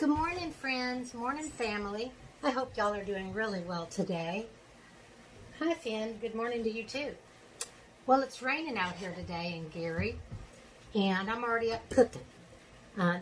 Good morning, friends. Morning, family. I hope y'all are doing really well today. Hi, Finn. Good morning to you, too. Well, it's raining out here today in Gary, and I'm already up cooking.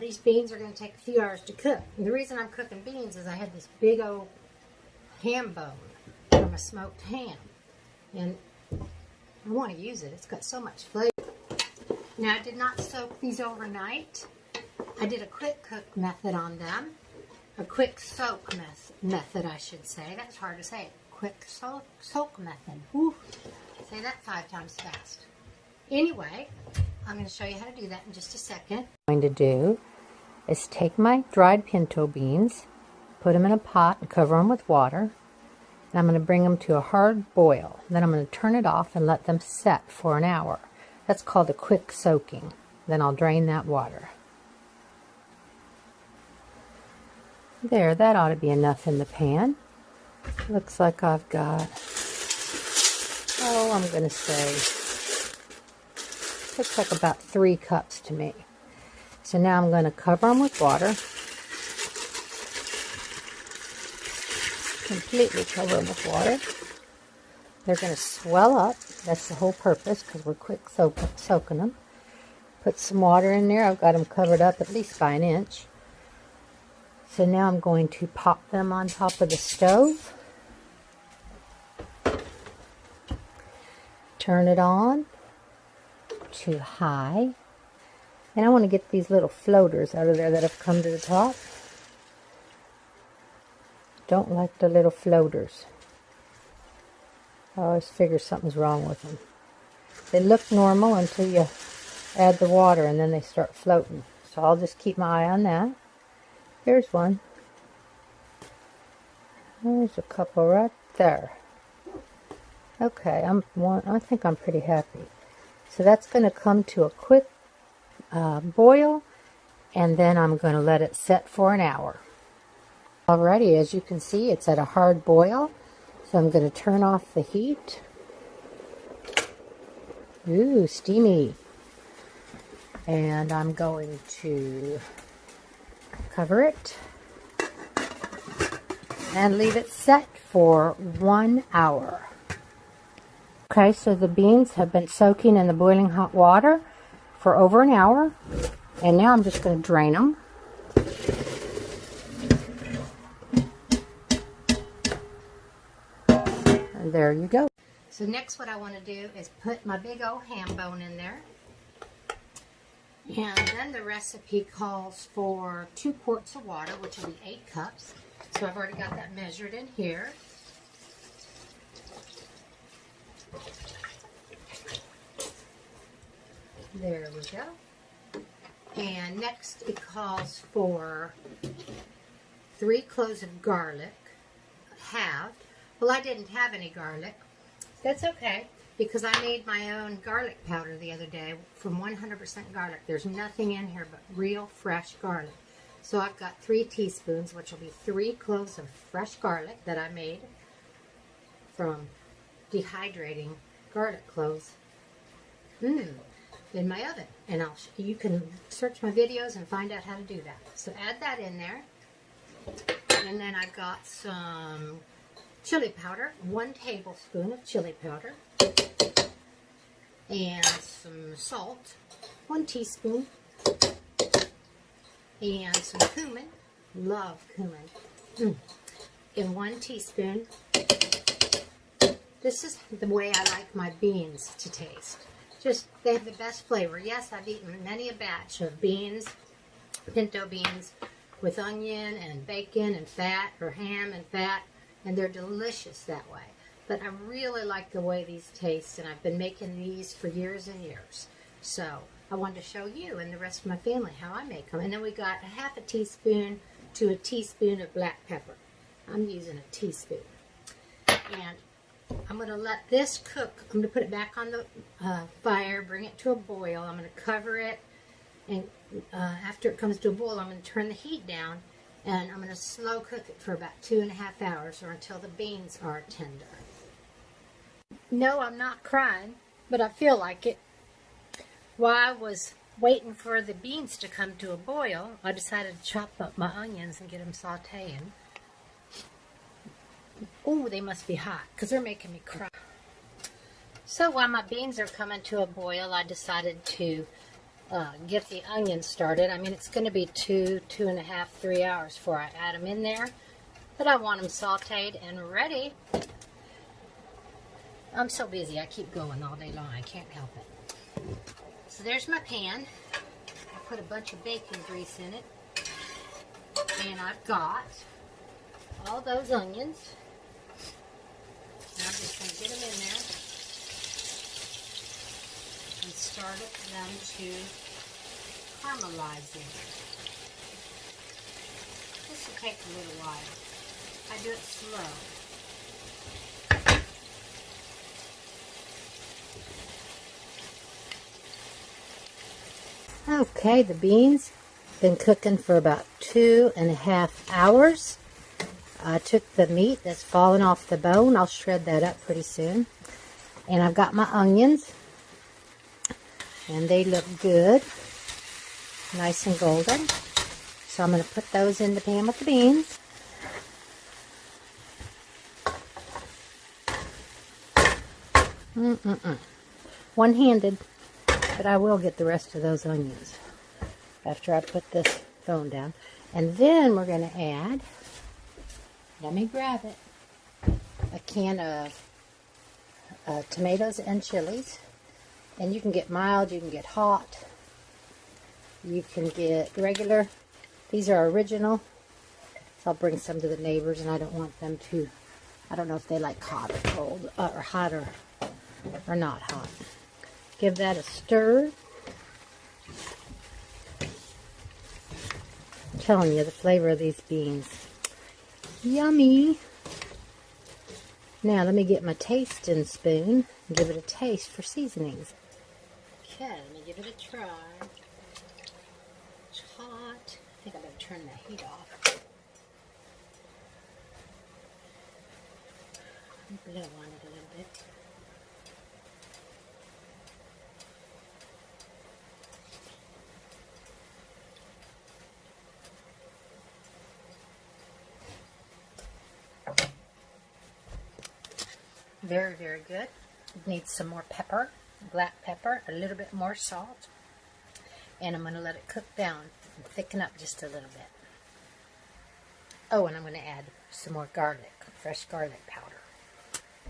These beans are going to take a few hours to cook. And the reason I'm cooking beans is I had this big old ham bone from a smoked ham, and I want to use it. It's got so much flavor. Now, I did not soak these overnight. I did a quick cook method on them. A quick soak method, I should say. That's hard to say. Quick soak method. Whew. Say that 5 times fast. Anyway, I'm going to show you how to do that in just a second. What I'm going to do is take my dried pinto beans, put them in a pot and cover them with water. And I'm going to bring them to a hard boil. Then I'm going to turn it off and let them set for an hour. That's called a quick soaking. Then I'll drain that water. There, that ought to be enough in the pan. Looks like I've got, I'm going to say, looks like about 3 cups to me. So now I'm going to cover them with water. Completely cover them with water. They're going to swell up. That's the whole purpose, because we're quick soaking them. Put some water in there. I've got them covered up at least by 1 inch. So now I'm going to pop them on top of the stove. Turn it on to high. And I want to get these little floaters out of there that have come to the top. Don't like the little floaters. I always figure something's wrong with them. They look normal until you add the water and then they start floating. So I'll just keep my eye on that. Here's one. There's a couple right there. Okay, I think I'm pretty happy. So that's going to come to a quick boil, and then I'm going to let it set for an hour. Alrighty, as you can see, it's at a hard boil. So I'm going to turn off the heat. Ooh, steamy. And I'm going to cover it and leave it set for 1 hour. Okay, so the beans have been soaking in the boiling hot water for over an hour, and now I'm just going to drain them. And there you go. So next what I want to do is put my big old ham bone in there. And then the recipe calls for 2 quarts of water, which will be 8 cups. So I've already got that measured in here. There we go. And next it calls for 3 cloves of garlic, halved. Well, I didn't have any garlic. That's okay, because I made my own garlic powder the other day from 100% garlic. There's nothing in here but real fresh garlic. So I've got 3 teaspoons, which will be 3 cloves of fresh garlic that I made from dehydrating garlic cloves in my oven. And you can search my videos and find out how to do that. So add that in there. And then I've got some chili powder, 1 tablespoon of chili powder. And some salt, 1 teaspoon, and some cumin, love cumin, and 1 teaspoon. This is the way I like my beans to taste. They have the best flavor. Yes, I've eaten many a batch of beans, pinto beans, with onion and bacon and fat, or ham and fat, and they're delicious that way. But I really like the way these taste, and I've been making these for years and years. So I wanted to show you and the rest of my family how I make them. And then we got a half a teaspoon to a teaspoon of black pepper. I'm using a teaspoon. And I'm going to let this cook. I'm going to put it back on the fire, bring it to a boil. I'm going to cover it, and after it comes to a boil, I'm going to turn the heat down, and I'm going to slow cook it for about 2.5 hours, or until the beans are tender. No, I'm not crying, but I feel like it. While I was waiting for the beans to come to a boil, I decided to chop up my onions and get them sauteing. Oh, they must be hot because they're making me cry. So while my beans are coming to a boil, I decided to get the onions started. I mean, it's going to be 2.5, 3 hours before I add them in there. But I want them sauteed and ready. I'm so busy, I keep going all day long. I can't help it. So there's my pan. I put a bunch of bacon grease in it. And I've got all those onions. And I'm just going to get them in there and start them to caramelize in. This will take a little while. I do it slow. Okay, the beans been cooking for about 2.5 hours. I took the meat that's fallen off the bone. I'll shred that up pretty soon. And I've got my onions. And they look good. Nice and golden. So I'm going to put those in the pan with the beans. One-handed. But I will get the rest of those onions after I put this phone down. And then we're going to add, let me grab it, a can of tomatoes and chilies. And you can get mild, you can get hot, you can get regular. These are original. So I'll bring some to the neighbors, and I don't want them to, I don't know if they like hot or cold, or hot or not hot. Give that a stir. I'm telling you, the flavor of these beans. Yummy. Now let me get my tasting spoon and give it a taste for seasonings. Okay, let me give it a try. It's hot. I think I better turn the heat off. Blow on it a little bit. Very, very good. It needs some more pepper, black pepper, a little bit more salt. And I'm going to let it cook down and thicken up just a little bit. Oh, and I'm going to add some more garlic, fresh garlic powder.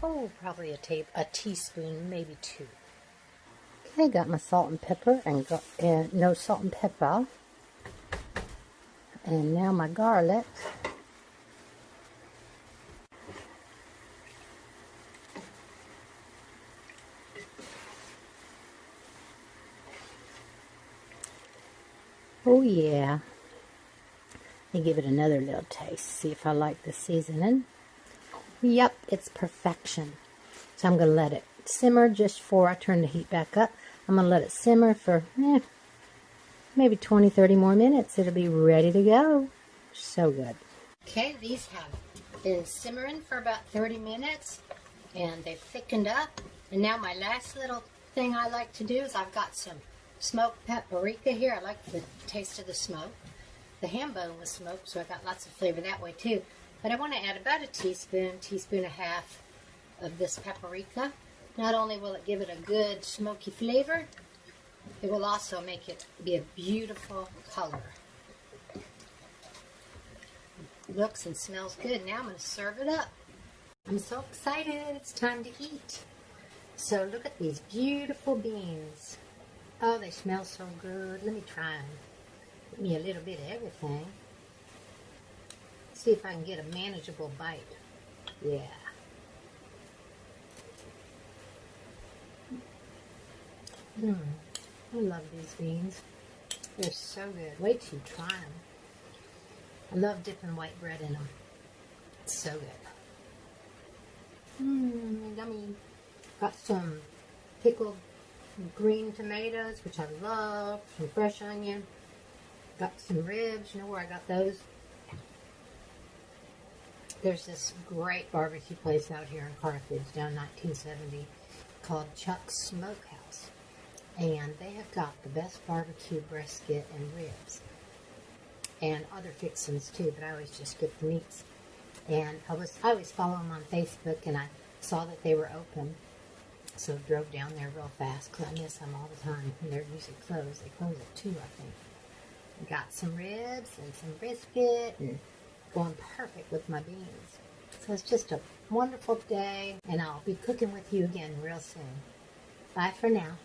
Oh, probably a teaspoon, maybe 2. Okay, got my salt and pepper and no salt and pepper. And now my garlic. Oh yeah. Let me give it another little taste. See if I like the seasoning. Yep, it's perfection. So I'm going to let it simmer just before I turn the heat back up. I'm going to let it simmer for maybe 20-30 more minutes. It'll be ready to go. So good. Okay, these have been simmering for about 30 minutes and they've thickened up. And now my last little thing I like to do is I've got some smoked paprika here. I like the taste of the smoke. The hambone was smoked, so I got lots of flavor that way too. But I want to add about a teaspoon and a half of this paprika. Not only will it give it a good smoky flavor, it will also make it be a beautiful color. Looks and smells good. Now I'm going to serve it up. I'm so excited. It's time to eat. So look at these beautiful beans. Oh, they smell so good. Let me try them. Give me a little bit of everything. See if I can get a manageable bite. Yeah. I love these beans. They're so good. Wait till you try them. I love dipping white bread in them. It's so good. Yummy. Got some pickled green tomatoes, which I love. Some fresh onion. Got some ribs. You know where I got those? There's this great barbecue place out here in Carthage down 1970 called Chuck's Smokehouse. and they have got the best barbecue brisket and ribs, and other fixings too, but I always just get the meats. And I always follow them on Facebook, and I saw that they were open, so drove down there real fast because I miss them all the time. And they're usually closed. They close at 2, I think. Got some ribs and some brisket, and going perfect with my beans. So it's just a wonderful day, and I'll be cooking with you again real soon. Bye for now.